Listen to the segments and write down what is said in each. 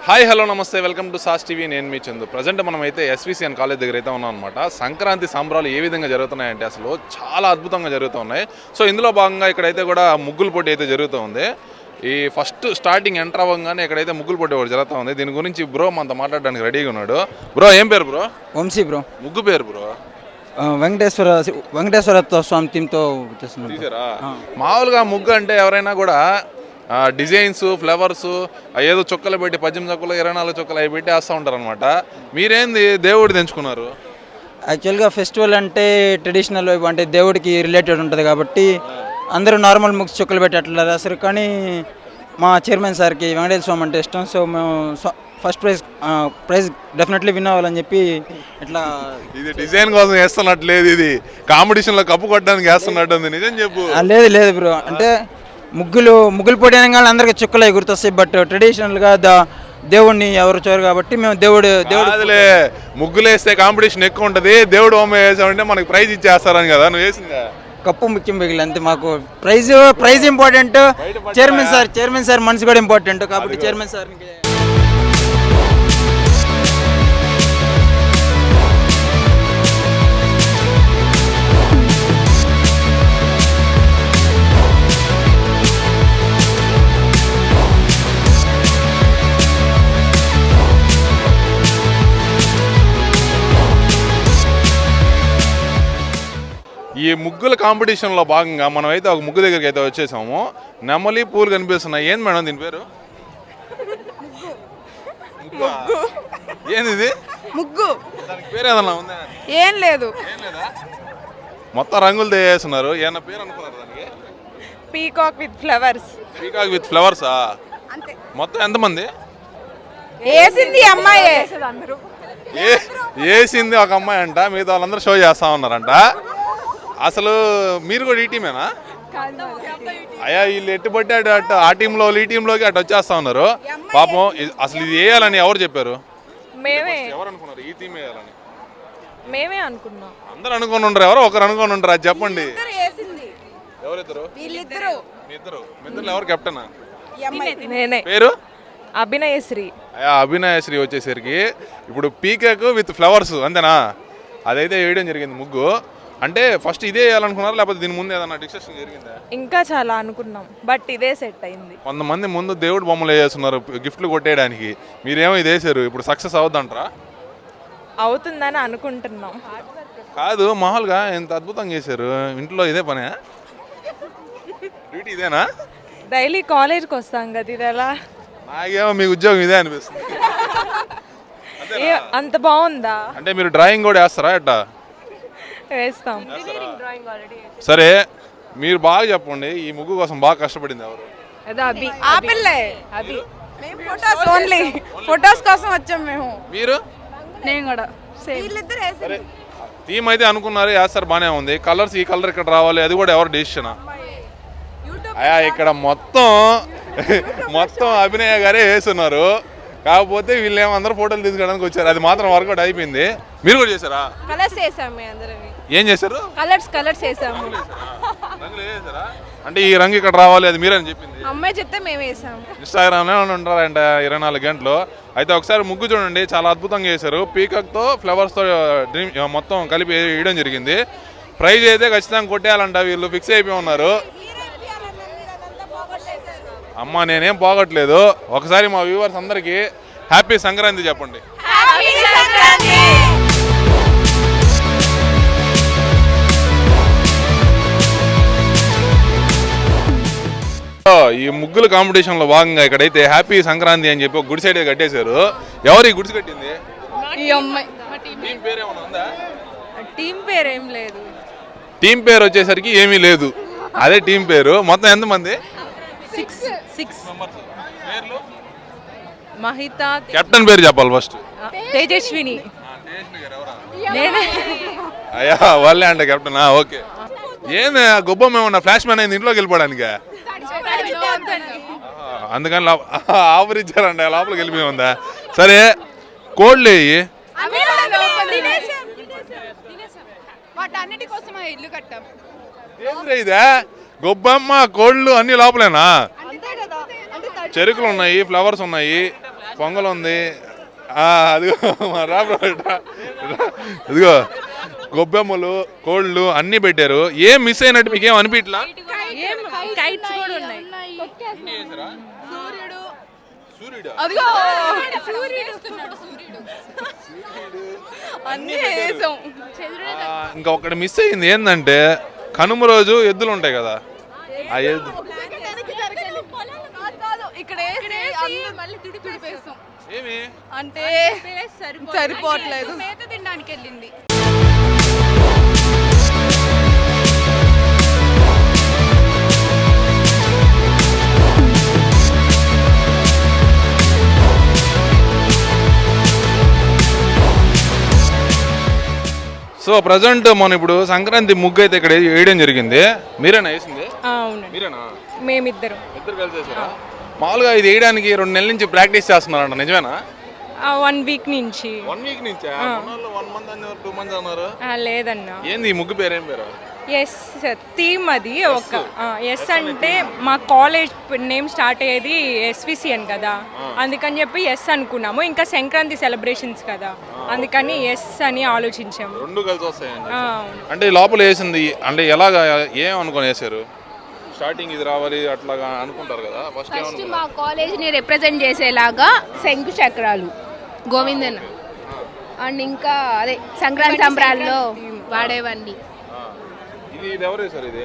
Hi hello నమస్తే welcome to sauce TV. నేను మీ Chandu. Present మనం అయితే ఎస్విసిఎన్ కాలేజ్ దగ్గర అయితే ఉన్నాం అనమాట. సంక్రాంతి సంబరాలు ఏ విధంగా జరుగుతున్నాయంటే అసలు చాలా అద్భుతంగా జరుగుతూ ఉన్నాయి. సో ఇందులో భాగంగా ఇక్కడైతే కూడా ముగ్గుల పోటీ అయితే జరుగుతూ ఉంది. ఈ ఫస్ట్ స్టార్టింగ్ ఎంటర్ అవ్వగానే ఇక్కడైతే ముగ్గుల పోటీ ఒకటి జరుగుతూ ఉంది. దీని గురించి బ్రో మనతో మాట్లాడడానికి రెడీగా ఉన్నాడు. బ్రో ఏం పేరు బ్రో? వంశీ బ్రో. ముగ్గు పేరు బ్రో? వెంకటేశ్వర స్వామి థీమ్తో తీసారా? మామూలుగా ముగ్గు అంటే ఎవరైనా కూడా డిజైన్స్, ఫ్లవర్స్, ఏదో చుక్కలు పెట్టి 18 చుక్కలు 24 చుక్కలు అవి పెట్టి వేస్తూ ఉంటారు అనమాట. మీరేంది దేవుడు తెంచుకున్నారు? యాక్చువల్గా ఫెస్టివల్ అంటే ట్రెడిషనల్ వైపు అంటే దేవుడికి రిలేటెడ్ ఉంటుంది కాబట్టి అందరూ నార్మల్ ముగ్స్ చుక్కలు పెట్టి అట్లా రాస్తారు. కానీ మా చైర్మన్ సార్కి వెంకటేశ్వర స్వామి అంటే ఇష్టం. సో మేము ఫస్ట్ ప్రైజ్ డెఫినెట్లీ విన్ అవ్వాలని చెప్పి ఇట్లా. ఇది డిజైన్ కోసం వేస్తున్నట్లేదు, ఇది కాంపిటీషన్లో కప్పు కొట్టడానికి వేస్తున్నట్టు. నిజం చెప్పు. లేదు బ్రో, అంటే ముగ్గులు పోటీ అనగానే అందరికి చుక్కలు గుర్తొస్తాయి. బట్ ట్రెడిషనల్గా దేవుడిని ఎవరు చూడరు కాబట్టి మేము దేవుడు ముగ్గులు వేస్తే కాంపిటీషన్ ఎక్కువ ఉంటుంది. దేవుడు హోమ వేసామంటే మనకి ప్రైజ్ ఇచ్చేస్తారని కదా. నువ్వు వేసిందా? కప్పు ముఖ్యం మిగిలి అంతే. మాకు ప్రైజ్ ఇంపార్టెంట్, చైర్మన్ సార్ మనసు కూడా ఇంపార్టెంట్ కాబట్టి చైర్మన్ సార్. ఈ ముగ్గుల కాంపిటీషన్లో భాగంగా మనం అయితే ఒక ముగ్గు దగ్గరికి అయితే వచ్చేసాము. నెమలి పూలు కనిపిస్తున్నాయి. ఏంది మేడం దీని పేరు? ఏంది ఇది? ముగ్గు. దానికి పేరు ఏదన్నా ఉందా? ఏం లేదు. మొత్తం రంగులు వేస్తున్నారు. ఏమన్నా పేరు అనుకున్నారు దానికి? Peacock with flowers. Peacock with ఫ్లవర్సా? మొత్తం ఎంతమంది వేసింది? అమ్మాయి వేసింది ఒక అమ్మాయి అంట. మిగతా వాళ్ళందరూ షో చేస్తా ఉన్నారంట. అసలు మీరు కూడా ఈ టీమేనా? అయ్యా వీళ్ళు ఎట్టుబట్టి అటు ఆ టీంలో ఈ టీంలోకి అటు వచ్చేస్తా ఉన్నారు. పాపం అసలు ఇది వేయాలని ఎవరు చెప్పారు? ఎవరు అనుకున్నారు ఈ టీం వేయాలని? మేమే అనుకున్నాం. అందరు అనుకుని ఉండరు, ఎవరో ఒకరు అనుకుని ఉండరు. అది చెప్పండి. ఎవరిద్దరు? మీ ఇద్దరు ఎవరు కెప్టెనా? నేనే. పేరు? అభినయశ్రీ. అయ్యా అభినయశ్రీ వచ్చేసరికి ఇప్పుడు పీకాక్ విత్ ఫ్లవర్స్ అంతేనా? అదైతే వేయడం జరిగింది ముగ్గు. అంటే ఫస్ట్ ఇదే వేయాలనుకున్నారా లేకపోతే దీని ముందు ఏదన్నా డిస్కషన్ జరిగిందా? ఇంకా చాలా అనుకున్నాం బట్ ఇదే సెట్ అయింది. కొంతమంది ముందు దేవుడు బొమ్మలు వేస్తున్నారు గిఫ్ట్లు కొట్టేయడానికి. మీరేమో ఇది వేసారు. ఇప్పుడు సక్సెస్ అవుద్దంటారా? అవుతుందని అనుకుంటున్నాం. కాదు, మామూలుగా ఎంత అద్భుతంగా చేశారు. ఇంట్లో ఇదే పనే? డ్యూటీ ఇదేనా? డైలీ కాలేజ్కి వస్తాం కదా, ఇది ఎలా? నాకేమో మీ ఉద్యోగం ఇదే అనిపిస్తుంది. అంత బాగుందా? అంటే మీరు డ్రాయింగ్ కూడా వేస్తారా? ఎట్టా వేస్తాం. సరే మీరు బాగా చెప్పండి, ఈ ముగ్గు కోసం బాగా కష్టపడింది ఎవరు? ఫొటోస్ కోసం వచ్చాం మేము. మీరు? నేను కూడా. థీమ్ అయితే అనుకున్నారు, వేస్తారు, బాగానే ఉంది. కలర్స్ ఈ కలర్ ఇక్కడ రావాలి, అది కూడా ఎవరు డెసిషనా? అయ్యా ఇక్కడ మొత్తం అభినయ గారే వేస్తున్నారు. కాకపోతే వీళ్ళు ఏమందరూ ఫోటోలు తీసుకోవడానికి వచ్చారు. అది మాత్రం వర్కౌట్ అయిపోయింది. మీరు కూడా చేశారా? కలర్స్ వేసాము. ఏం చేశారు? కలర్స్ వేసాము. అంటే ఈ రంగు ఇక్కడ రావాలి, అది మీరని చెప్పింది అమ్మాయి చెప్తే మేము వేసాము. ఇన్స్టాగ్రామ్లో ఉంటారంట 24 గంటలు. అయితే ఒకసారి ముగ్గు చూడండి, చాలా అద్భుతంగా చేశారు. పీకాక్తో ఫ్లవర్స్తో మొత్తం కలిపి వేయడం జరిగింది. ప్రైజ్ అయితే ఖచ్చితంగా కొట్టేయాలంట. వీళ్ళు ఫిక్స్ అయిపోయి ఉన్నారు. అమ్మ నేనేం పోగొట్టలేదు. ఒకసారి మా వ్యూవర్స్ అందరికీ హ్యాపీ సంక్రాంతి చెప్పండి. ఈ ముగ్గుల కాంపిటీషన్లో భాగంగా ఇక్కడైతే హ్యాపీ సంక్రాంతి అని చెప్పి ఒక గుడి సైడ్ కట్టేశారు. ఎవరు ఈ గుడిసి కట్టింది? టీం పేరు ఏమైనా ఉందా? టీం పేరు ఏం లేదు. టీం పేరు వచ్చేసరికి ఏమీ లేదు, అదే టీం పేరు. మొత్తం ఎంతమంది? 6 మహిత. కెప్టెన్ పేరు చెప్పాలి ఫస్ట్. తేజస్విని. అయ్యా వాళ్ళే అంట కెప్టెనా? ఓకే. ఏమి గొప్ప ఏమన్నా ఫ్లాష్ మ్యాన్ అయింది ఇంట్లోకి వెళ్ళిపోవడానికి? అందుకని ఆఫర్ ఇచ్చారంట, లోపలికి వెళ్ళిపోయి ఉందా? సరే కోళ్ళు వేయి. ఇదే గొబ్బమ్మ కోళ్ళు అన్ని లోపలేనా? చెరుకులు ఉన్నాయి, ఫ్లవర్స్ ఉన్నాయి. పొంగల్ ఉంది. అదిగో రా బ్రో, ఇదిగో గొబ్బెమ్మలు, కోళ్ళు అన్నీ పెట్టారు. ఏం మిస్ అయినట్టు మీకేం అనిపించలా? ఏం కైట్స్ కూడా ఉన్నాయి. సూర్యుడు ఇంకా ఒకటి మిస్ అయింది ఏంటంటే కనుమ రోజు ఎద్దులు ఉంటాయి కదా, ఆ ఎద్దు ఏమి అంటే సరిపోవట్లేదు. మేత తినడానికి వెళ్ళింది. సో ప్రజెంట్ మనం ఇప్పుడు సంక్రాంతి ముగ్గు అయితే ఇక్కడ వేయడం జరిగింది. మీరేనా వేసింది? అవునండి, మీరేనా? మేమిద్దరం. ఇద్దరు కలిసి వేసారా? మామూలుగా ఇది వేయడానికి 2 నెలల నుంచి ప్రాక్టీస్ చేస్తున్నారంట, నిజమేనా? 1 వీక్ నుంచి. 1 వీక్ నుంచా? 1 మంత్ అన్నారు, 2 మంత్స్ అన్నారు. లేదన్నా. ఏంది ఈ ముగ్గు పేరు? ఏం పేరు? ఎస్ థీమ్ అది. ఒక ఎస్ అంటే మా కాలేజ్ నేమ్ స్టార్ట్ అయ్యేది SVCN కదా, అందుకని చెప్పి ఎస్ అనుకున్నాము. ఇంకా సంక్రాంతి సెలబ్రేషన్స్ కదా, అందుకని ఎస్ అని ఆలోచించాము. 2 కలిసి వస్తాయండి. అంటే లోపల వేసింది అంటే ఎలాగా, ఏం అనుకుని వేసారు? స్టార్టింగ్ ఇది రావాలి అట్లాగా అనుకుంటారు కదా. ఫస్ట్ మా కాలేజ్ని రిప్రజెంట్ చేసేలాగా శంకు చక్రాలు, గోవిందన్ అండ్ ఇంకా అదే సంక్రాంతి సంబరాల్లో వాడేవన్నీ. ఇది ఎవరు వేసారు? ఇది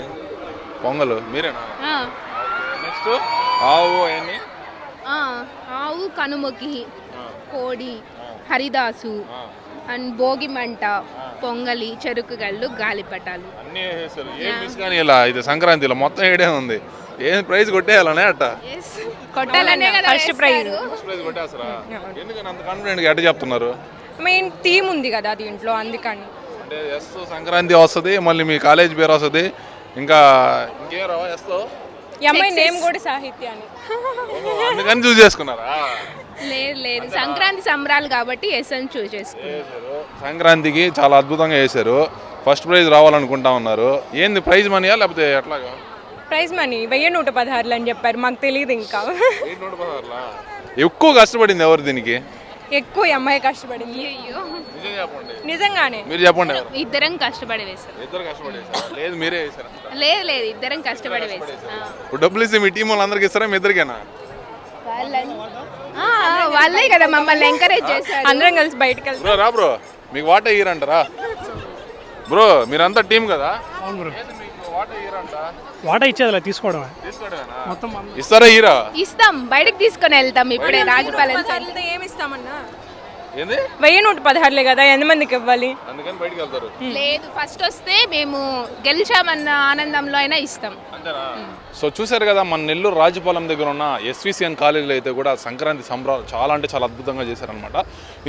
పొంగల్ మీరేనా? నెక్స్ట్ ఆవు అవన్నీ, ఆవు కనుమకి, కోడి, హరిదాసు అండ్ భోగి మంట, పొంగలి, చెరుకు గళ్ళు, గాలిపటాలు అన్నీ వేసారు. ఏం మిస్ కానీ ఇలా ఇది సంక్రాంతిలో మొత్తం ఏడే ఉంది. ఏం ప్రైజ్ కొట్టేయాలనే అట్ట? కొట్టాలనే కదా ఫస్ట్ ప్రైజ్. ఫస్ట్ ప్రైజ్ కొట్టేస్తారా? ఎందుకని అంత కాన్ఫిడెంట్గా ఎట్ట చెప్తున్నారు? మెయిన్ థీమ్ ఉంది కదా దీంట్లో, అందుకని. అంటే ఎస్ సంక్రాంతి వస్తుంది, మళ్ళీ మీ కాలేజ్ పేరు వస్తుంది, ఇంకా ఇంకేం రావా ఎస్తో? ఈ అమ్మాయి నేమ్ కూడా సాహిత్యాన్ని. అందుకని చూస్ చేసుకున్నారా? లేదు సంక్రాంతి సంబరాలు కాబట్టి ఎస్ అని చూస్ చేసుకున్నారు. సంక్రాంతికి చాలా అద్భుతంగా వేశారు. ఫస్ట్ ప్రైజ్ రావాలనుకుంటా ఉన్నారు. ఏంది ప్రైజ్ మనీయా లేకపోతే ఎట్లాగా? ప్రైజ్ మనీ 1116 అని చెప్పారు, మాకు తెలియదు ఇంకా. ఎక్కువ కష్టపడింది ఎవరు దీనికి? ఎక్కువ ఈ అమ్మాయి కష్టపడింది. నిజంగానే. మీరు చెప్పండి. ఇద్దరం కష్టపడి వేసారు. ఇద్దరు కష్టపడి వేసారా? లేదు మీరే వేసారా? లేదు ఇద్దరం కష్టపడి వేసారు. ఇప్పుడు డబ్బులు ఇస్తే మీ టీం వాళ్ళందరికీ ఇస్తారా, మీ ఇద్దరికేనా? వాళ్ళే కదా మమ్మల్ని ఎంకరేజ్ చేశారు. అందరం కలిసి బయటకు వెళ్తాం. బ్రో రా బ్రో, మీకు వాటా ఇయ్యరంటారా? బ్రో మీరంతా టీం కదా, వాటా ఇచ్చేది తీసుకోవడమే. మొత్తం ఇస్తారా? ఇరా ఇస్తాం, బయటకు తీసుకొని వెళ్తాం. ఇప్పుడే రాజపాలెం ఏమి ఇస్తామన్నా? ఏంది 1116 కదా, ఎంతమందికి ఇవ్వాలి? అందుకని బయటికి వెళ్తారు. లేదు ఫస్ట్ వస్తే మేము గెలిచామన్న ఆనందంలో అయినా ఇస్తాం. సో చూసారు కదా, మన నెల్లూరు రాజపాలెం దగ్గర ఉన్న SVCN కాలేజీలో అయితే కూడా సంక్రాంతి సంబరాలు చాలా అంటే చాలా అద్భుతంగా చేశారనమాట.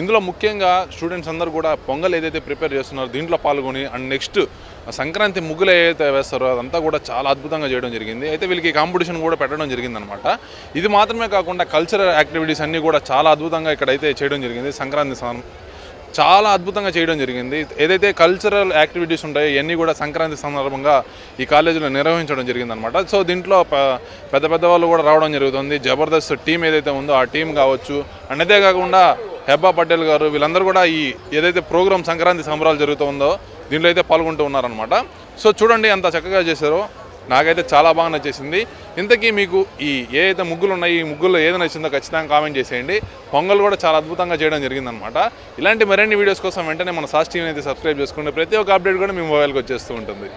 ఇందులో ముఖ్యంగా స్టూడెంట్స్ అందరూ కూడా పొంగల్ ఏదైతే ప్రిపేర్ చేస్తున్నారో దీంట్లో పాల్గొని అండ్ నెక్స్ట్ సంక్రాంతి ముగ్గులు ఏదైతే వేస్తారో అదంతా కూడా చాలా అద్భుతంగా చేయడం జరిగింది. అయితే వీళ్ళకి కాంపిటీషన్ కూడా పెట్టడం జరిగిందనమాట. ఇది మాత్రమే కాకుండా కల్చరల్ యాక్టివిటీస్ అన్నీ కూడా చాలా అద్భుతంగా ఇక్కడైతే చేయడం జరిగింది. సంక్రాంతి చాలా అద్భుతంగా చేయడం జరిగింది. ఏదైతే కల్చరల్ యాక్టివిటీస్ ఉంటాయో ఇవన్నీ కూడా సంక్రాంతి సందర్భంగా ఈ కాలేజీలో నిర్వహించడం జరిగిందనమాట. సో దీంట్లో పెద్ద పెద్ద వాళ్ళు కూడా రావడం జరుగుతుంది. జబర్దస్త్ టీం ఏదైతే ఉందో ఆ టీం కావచ్చు, అండ్ అదే కాకుండా హెబ్బా పటేల్ గారు వీళ్ళందరూ కూడా ఈ ఏదైతే ప్రోగ్రామ్ సంక్రాంతి సంబరాలు జరుగుతుందో దీంట్లో అయితే పాల్గొంటూ ఉన్నారనమాట. సో చూడండి ఎంత చక్కగా చేశారో, నాకైతే చాలా బాగా నచ్చేసింది. ఇంతకీ మీకు ఈ ఏదైతే ముగ్గులు ఉన్నాయి ఈ ముగ్గుల్లో ఏది నచ్చిందో ఖచ్చితంగా కామెంట్ చేసేయండి. పొంగల్ కూడా చాలా అద్భుతంగా చేయడం జరిగిందనమాట. ఇలాంటి మరిన్ని వీడియోస్ కోసం వెంటనే మన సాస్ టీవీని అయితే సబ్స్క్రైబ్ చేసుకోండి. ప్రతి ఒక్క అప్డేట్ కూడా మీ మొబైల్కి వచ్చేస్తూ ఉంటుంది.